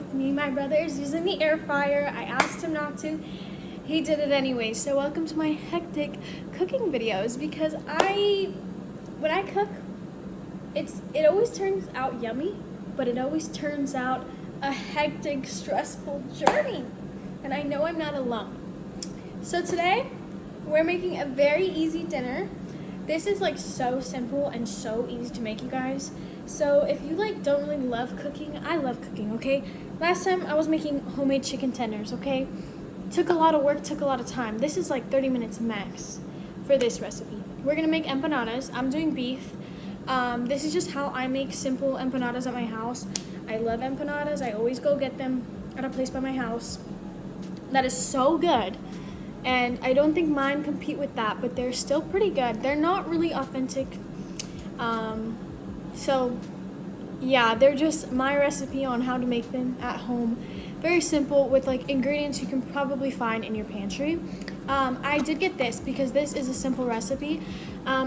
with me. My brother is using the air fryer. I asked him not to. He did it anyway. So welcome to my hectic cooking videos because when I cook, it always turns out yummy, but it always turns out a hectic, stressful journey. And I know I'm not alone. So today, we're making a very easy dinner. This is like so simple and so easy to make, you guys. So if you don't really love cooking, I love cooking, okay? Last time I was making homemade chicken tenders, okay? Took a lot of work, took a lot of time. This is like 30 minutes max for this recipe. We're gonna make empanadas. I'm doing beef. This is just how I make simple empanadas at my house. I love empanadas. I always go get them at a place by my house that is so good. And I don't think mine compete with that, but they're still pretty good. They're not really authentic. So yeah, they're just my recipe on how to make them at home. Very simple with ingredients you can probably find in your pantry. I did get this because this is a simple recipe.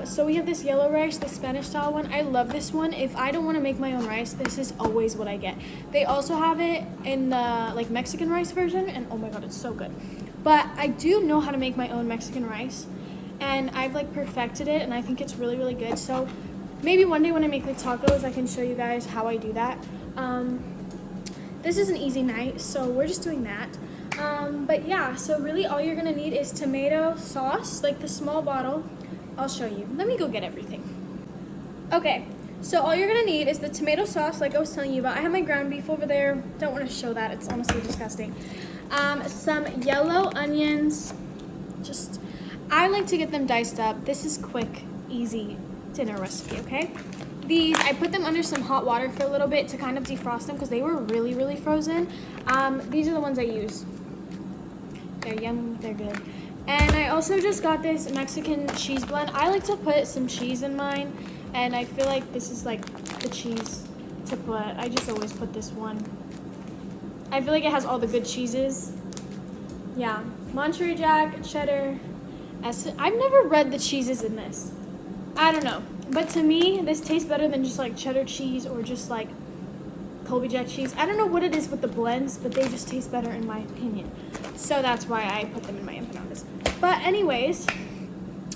So we have this yellow rice, the Spanish style one. I love this one. If I don't want to make my own rice, this is always what I get. They also have it in the Mexican rice version, and oh my god, it's so good. But I do know how to make my own Mexican rice, and I've perfected it, and I think it's really, really good. So maybe one day when I make tacos, I can show you guys how I do that. This is an easy night, so we're just doing that. But yeah, so really all you're gonna need is tomato sauce, the small bottle. I'll show you. Let me go get everything. Okay, so all you're gonna need is the tomato sauce, like I was telling you about. I have my ground beef over there. Don't want to show that. It's honestly disgusting. Some yellow onions. I like to get them diced up. This is quick, easy dinner recipe, okay? These, I put them under some hot water for a little bit to kind of defrost them because they were really, really frozen. These are the ones I use. They're yum, they're good. And I also just got this Mexican cheese blend. I like to put some cheese in mine, and I feel like this is the cheese to put. I just always put this one. I feel like it has all the good cheeses. Yeah, Monterey Jack, cheddar. I've never read the cheeses in this. I don't know. But to me, this tastes better than just cheddar cheese or just Colby Jack cheese. I don't know what it is with the blends, but they just taste better in my opinion. So that's why I put them in my empanadas. But anyways,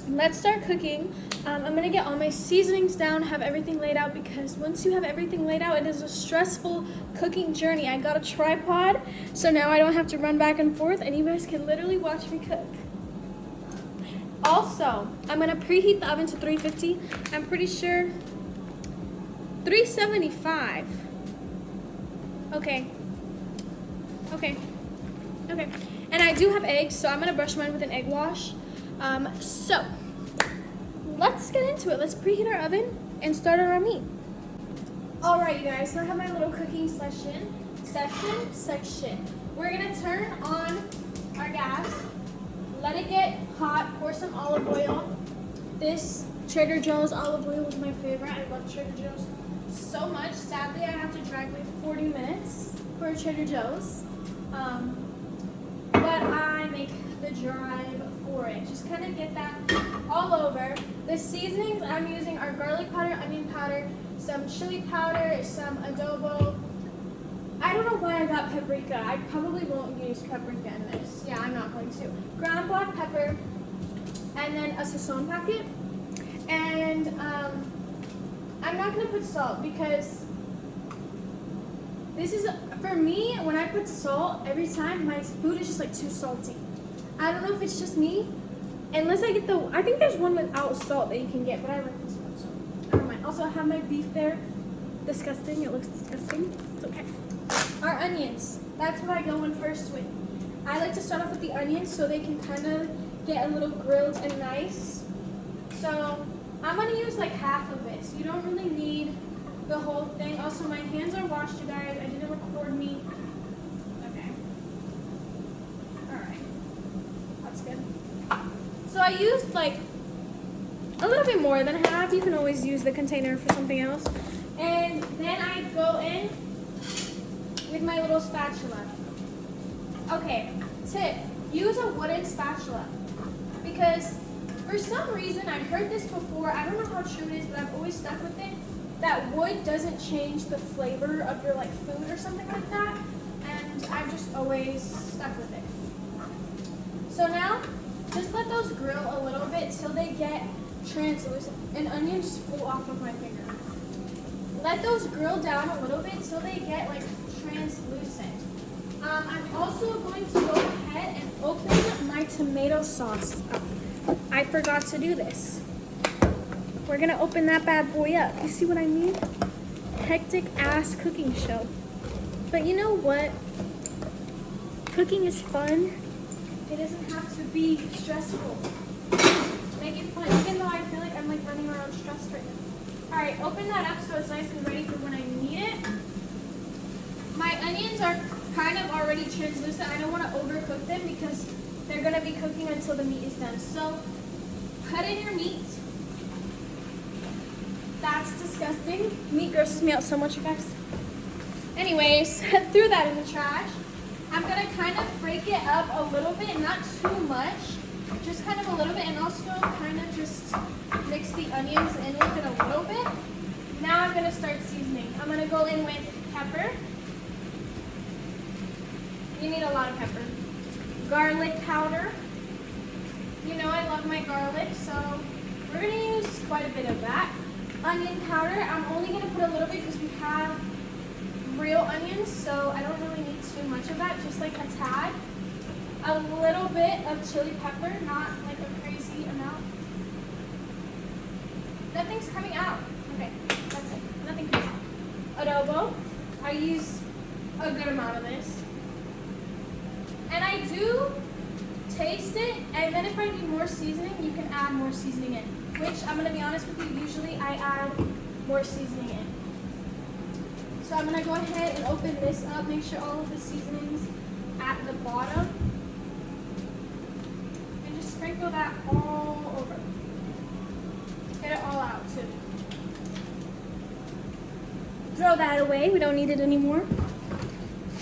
let's start cooking. I'm gonna get all my seasonings down, have everything laid out, because once you have everything laid out, it is a stressful cooking journey. I got a tripod, so now I don't have to run back and forth, and you guys can literally watch me cook. Also, I'm gonna preheat the oven to 350. I'm pretty sure 375. Okay. And I do have eggs, so I'm gonna brush mine with an egg wash. So let's get into it. Let's preheat our oven and start on our meat. All right, you guys. So I have my little cooking section. We're gonna turn on our gas. Let it get hot, pour some olive oil. This Trader Joe's olive oil is my favorite. I love Trader Joe's so much. Sadly, I have to drive 40 minutes for Trader Joe's. But I make the drive for it. Just kind of get that all over. The seasonings I'm using are garlic powder, onion powder, some chili powder, some adobo. I don't know why I got paprika. I probably won't use paprika in this. Yeah, I'm not going to. Ground black pepper, and then a sazon packet. And I'm not going to put salt because this is, for me, when I put salt, every time my food is just too salty. I don't know if it's just me. Unless I get I think there's one without salt that you can get, but I like this one, so I don't mind. Also, I have my beef there. Disgusting. It looks disgusting. It's okay. Our onions, that's what I go in first with. I like to start off with the onions so they can kind of get a little grilled and nice. So I'm going to use half of this. You don't really need the whole thing. Also, my hands are washed, you guys. I didn't record me. Okay. Alright. That's good. So I used a little bit more than half. You can always use the container for something else. And then I go in with my little spatula. Okay, tip, use a wooden spatula because for some reason, I've heard this before, I don't know how true it is, but I've always stuck with it, that wood doesn't change the flavor of your food or something like that. always stuck with it. So now, just let those grill a little bit till they get translucent. An onion just flew off of my finger. Let those grill down a little bit till they get like translucent. I'm also going to go ahead and open my tomato sauce up. I forgot to do this. We're gonna open that bad boy up. You see what I mean? Hectic ass cooking show. But you know what? Cooking is fun. It doesn't have to be stressful. Make it fun, even though I feel like I'm like running around stressed right now. All right, open that up so it's nice and ready for when I need it. My onions are kind of already translucent. I don't want to overcook them because they're gonna be cooking until the meat is done. So cut in your meat. That's disgusting. Meat grosses me out so much, you guys. Anyways, threw that in the trash. I'm gonna kind of break it up a little bit, not too much, just kind of a little bit, and also kind of just mix the onions in with it a little bit. Now I'm gonna start seasoning. I'm gonna go in with pepper. You need a lot of pepper. Garlic powder. You know I love my garlic, so we're gonna use quite a bit of that. Onion powder. I'm only gonna put a little bit because we have real onions, so I don't really need too much of that, just like a tad. A little bit of chili pepper, not like a crazy amount. Nothing's coming out. Okay, that's it. Nothing crazy. Adobo. I use a good amount of this. And I do taste it, and then if I need more seasoning, you can add more seasoning in. Which, I'm going to be honest with you, usually I add more seasoning in. So I'm going to go ahead and open this up, make sure all of the seasoning's at the bottom. And just sprinkle that all over. Get it all out too. Throw that away, we don't need it anymore.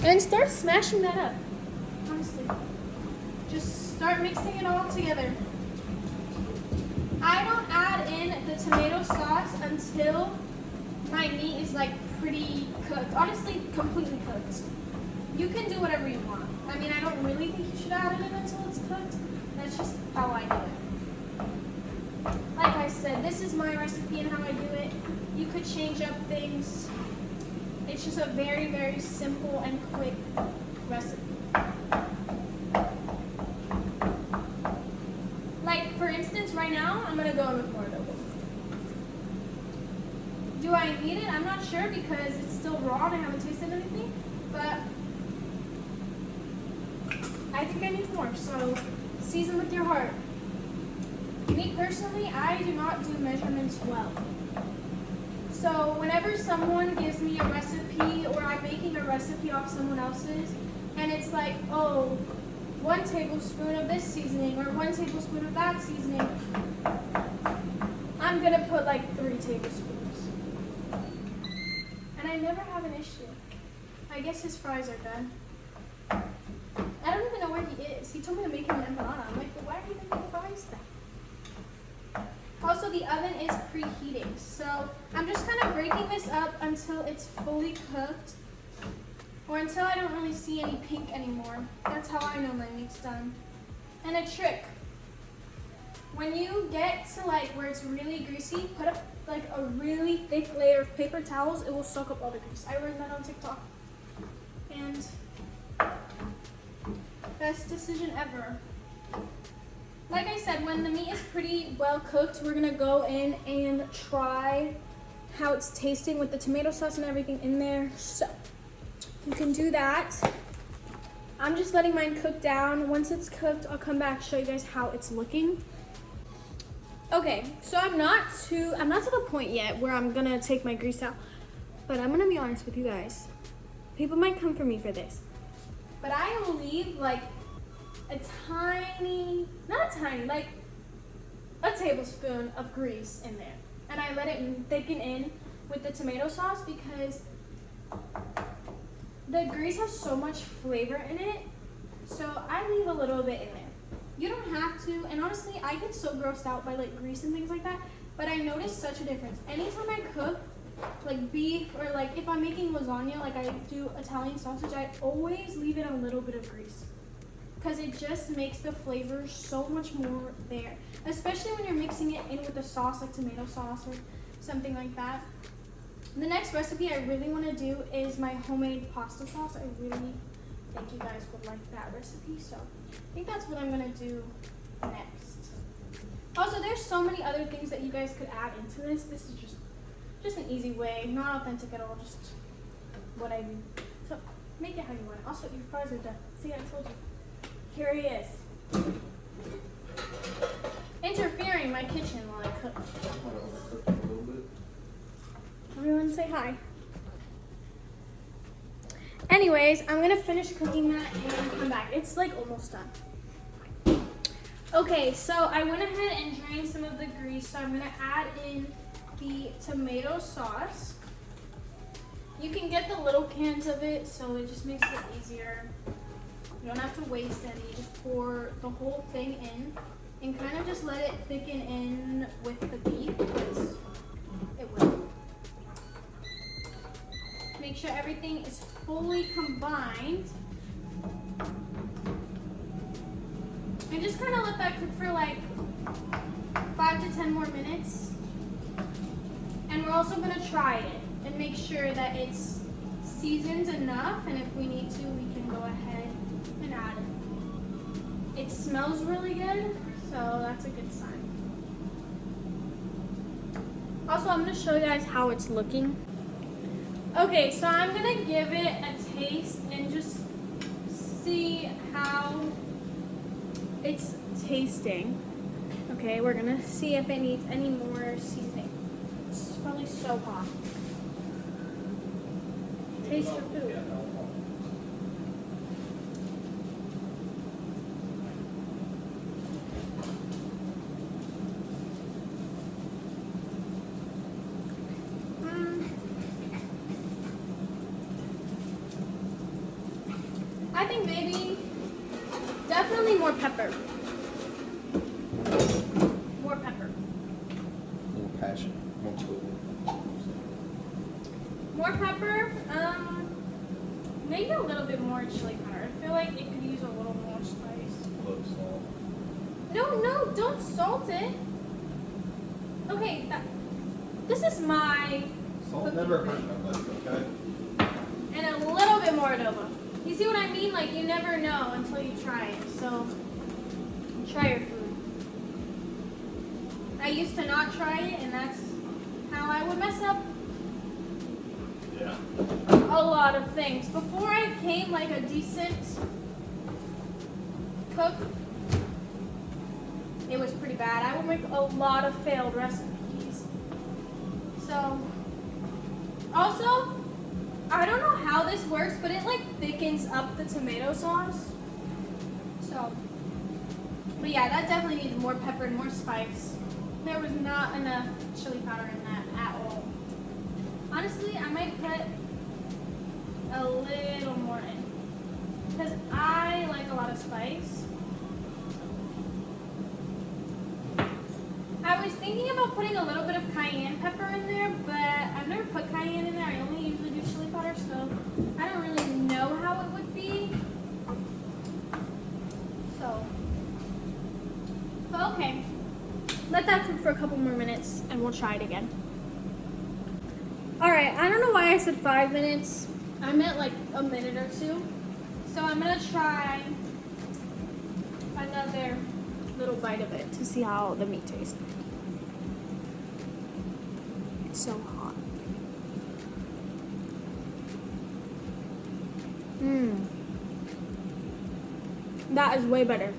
And start smashing that up, honestly. Just start mixing it all together. I don't add in the tomato sauce until my meat is like pretty cooked. Honestly, completely cooked. You can do whatever you want. I mean, I don't really think you should add it in until it's cooked. That's just how I do it. Like I said, this is my recipe and how I do it. You could change up things. It's just a very, very simple and quick recipe. Like, for instance, right now, I'm going to go in with more adobo. Do I need it? I'm not sure because it's still raw and I haven't tasted anything, but I think I need more, so season with your heart. Me personally, I do not do measurements well. So whenever someone gives me a recipe or I'm making a recipe off someone else's, and it's like, oh, 1 tablespoon of this seasoning or 1 tablespoon of that seasoning, I'm gonna put like 3 tablespoons. And I never have an issue. I guess his fries are done. I don't even know where he is. He told me to make him an empanada. I'm like, well, why are you making fries then? Also, the oven is preheating. So I'm just kind of breaking this up until it's fully cooked. Or until I don't really see any pink anymore. That's how I know my meat's done. And a trick. When you get to like where it's really greasy, put up like a really thick layer of paper towels. It will soak up all the grease. I learned that on TikTok. And best decision ever. Like I said, when the meat is pretty well cooked, we're gonna go in and try how it's tasting with the tomato sauce and everything in there. So you can do that. I'm just letting mine cook down. Once it's cooked, I'll come back, show you guys how it's looking. Okay, so I'm not to the point yet where I'm gonna take my grease out, but I'm gonna be honest with you guys. People might come for me for this, but I will leave like a tiny, like a tablespoon of grease in there. And I let it thicken in with the tomato sauce because the grease has so much flavor in it. So I leave a little bit in there. You don't have to, and honestly, I get so grossed out by like grease and things like that, but I notice such a difference. Anytime I cook, like beef, or like if I'm making lasagna, like I do Italian sausage, I always leave it a little bit of grease because it just makes the flavor so much more there, especially when you're mixing it in with a sauce like tomato sauce or something like that. The next recipe I really want to do is my homemade pasta sauce. I really think you guys would like that recipe, so I think that's what I'm going to do next. Also, there's so many other things that you guys could add into this. This is just an easy way, not authentic at all, just what I do. So make it how you want it. Also, your fries are done. See, I told you. Here he is. Interfering in my kitchen while I cook. Everyone say hi. Anyways, I'm gonna finish cooking that and come back. It's like almost done. Okay, so I went ahead and drained some of the grease, so I'm gonna add in the tomato sauce. You can get the little cans of it, so it just makes it easier. You don't have to waste any. You just pour the whole thing in and kind of just let it thicken in with the beef, because it will. Make sure everything is fully combined. And just kind of let that cook for like 5 to 10 more minutes. And we're also going to try it and make sure that it's seasoned enough, and if we need to, we can go ahead and add it. It smells really good, so that's a good sign. Also, I'm going to show you guys how it's looking. Okay, so I'm going to give it a taste and just see how it's tasting. Okay, we're going to see if it needs any more seasoning. It's probably so hot. Taste your food. I think maybe definitely more pepper. More pepper. More passion. More food. More pepper. Maybe a little bit more chili powder. I feel like it could use a little more spice. A little salt. No, don't salt it. Okay, this is my Salt cooking never thing. hurt nobody, okay? And a little bit more adobo. You see what I mean? Like, you never know until you try it. So, try your food. I used to not try it, and that's how I would mess up Yeah. a lot of things. Before I became like a decent cook, it was pretty bad. I would make a lot of failed recipes. So, also, I don't know how this works, but it like thickens up the tomato sauce. So, but yeah, that definitely needed more pepper and more spice. There was not enough chili powder in that at all. Honestly, I might put a little more in, because I like a lot of spice. I was thinking about putting a little bit of cayenne pepper in there, but I've never put cayenne in there. I only usually do chili powder, so I don't really know how it would be. So, but okay. Let that cook for a couple more minutes, and we'll try it again. Alright, I don't know why I said 5 minutes. I meant like a minute or two. So I'm going to try another little bite of it to see how the meat tastes. It's so hot. That is way better.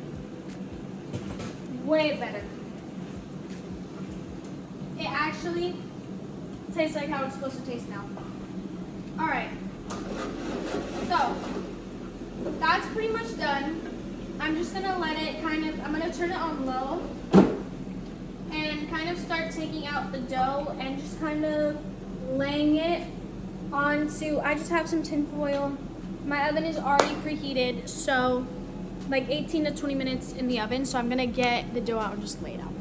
Way better. It actually tastes like how it's supposed to taste now. Alright. So, that's pretty much done. I'm just going to let it I'm going to turn it on low and kind of start taking out the dough and just kind of laying it onto, I just have some tin foil. My oven is already preheated, so like 18 to 20 minutes in the oven, so I'm going to get the dough out and just lay it out.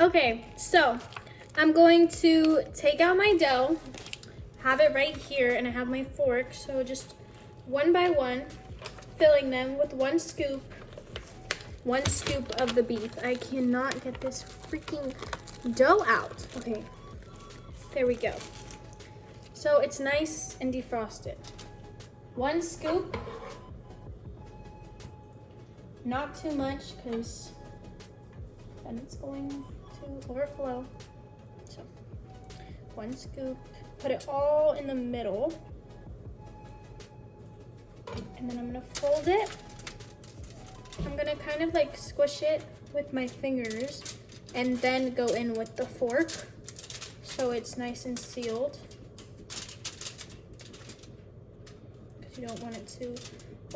Okay, so I'm going to take out my dough, have it right here, and I have my fork. So just one by one, filling them with one scoop of the beef. I cannot get this freaking dough out. Okay, there we go. So it's nice and defrosted. One scoop, not too much because then it's going to overflow. So one scoop, put it all in the middle. And then I'm gonna fold it. I'm gonna kind of like squish it with my fingers and then go in with the fork so it's nice and sealed. Because you don't want it to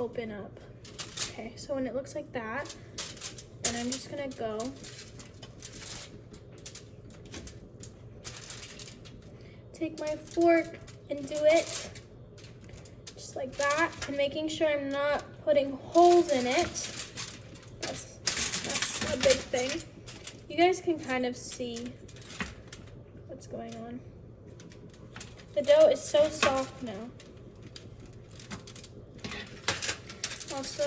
open up. Okay, so when it looks like that, then I'm just gonna go take my fork and do it just like that, and making sure I'm not putting holes in it. That's a big thing. You guys can kind of see what's going on. The dough is so soft now. Also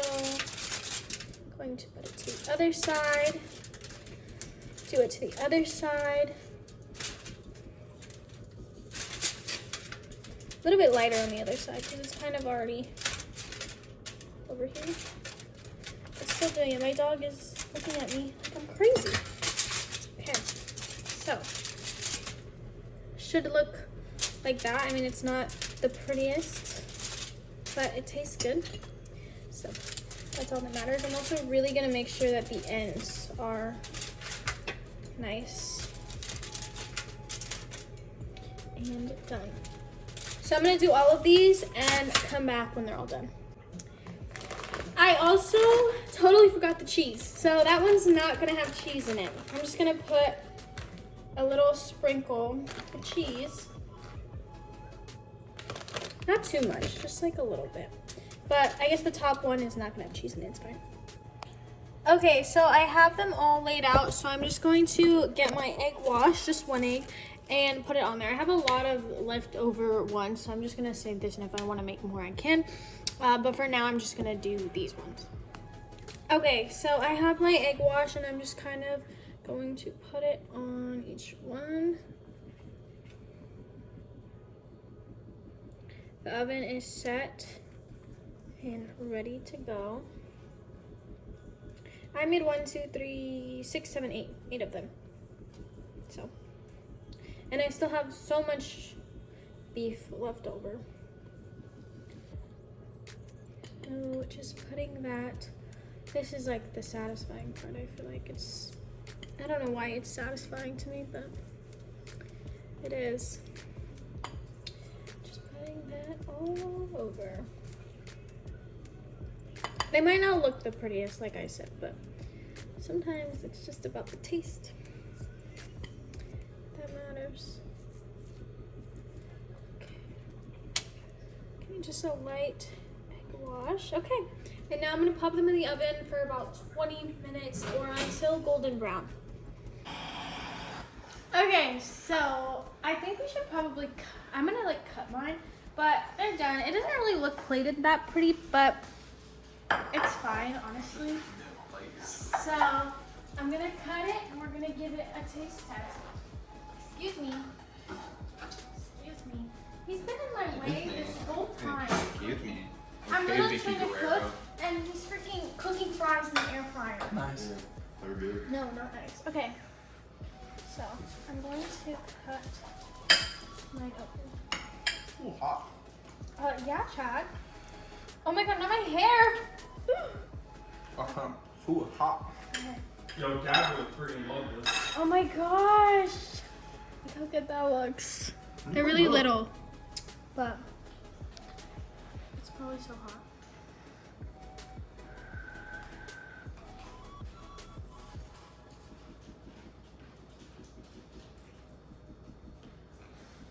going to put it to the other side. Do it to the other side. A little bit lighter on the other side because it's kind of already over here. I'm still doing it. My dog is looking at me like I'm crazy. Okay, so should look like that. I mean, it's not the prettiest, but it tastes good. So that's all that matters. I'm also really gonna make sure that the ends are nice and done. So I'm gonna do all of these and come back when they're all done. I also totally forgot the cheese. So that one's not gonna have cheese in it. I'm just gonna put a little sprinkle of cheese. Not too much, just like a little bit. But I guess the top one is not gonna have cheese in it, it's fine. Okay, so I have them all laid out. So I'm just going to get my egg wash, just one egg, and put it on there. I have a lot of leftover ones, so I'm just gonna save this, and if I wanna make more, I can. But for now, I'm just gonna do these ones. Okay, so I have my egg wash, and I'm just kind of going to put it on each one. The oven is set and ready to go. I made 1, 2, 3, 6, 7, 8 of them. So. And I still have so much beef left over. So just putting that. This is like the satisfying part. I feel like it's, I don't know why it's satisfying to me, but it is. Just putting that all over. They might not look the prettiest, like I said, but sometimes it's just about the taste that matters. Okay, just a light egg wash. Okay, and now I'm gonna pop them in the oven for about 20 minutes or until golden brown. Okay, so I think we should probably, I'm gonna like cut mine, but they're done. It doesn't really look plated that pretty, but it's fine, honestly. So I'm gonna cut it and we're gonna give it a taste test. Excuse me. Excuse me. He's been in my way this whole time. Excuse me. I'm literally trying to cook and he's freaking cooking fries in the air fryer. Nice. They're good. No, not nice. Okay. So I'm going to cut mine open. Ooh, hot. Yeah, Chad. Oh my god, not my hair. Too hot. Yo, Dad would freaking love this. Oh my gosh. Look how good that looks. They're really little, but it's probably so hot.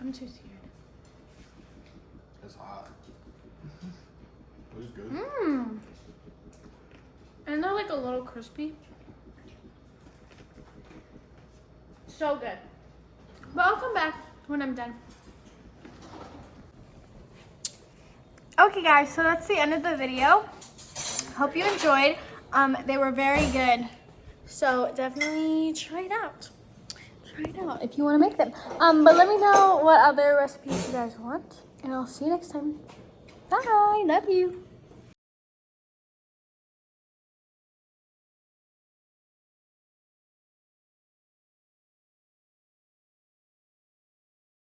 I'm too scared. It's hot. It was good. Mmm. And they're like a little crispy. So good. But I'll come back when I'm done. Okay guys, so that's the end of the video. Hope you enjoyed. They were very good. So definitely try it out. Try it out if you want to make them. But let me know what other recipes you guys want. And I'll see you next time. Bye. Love you.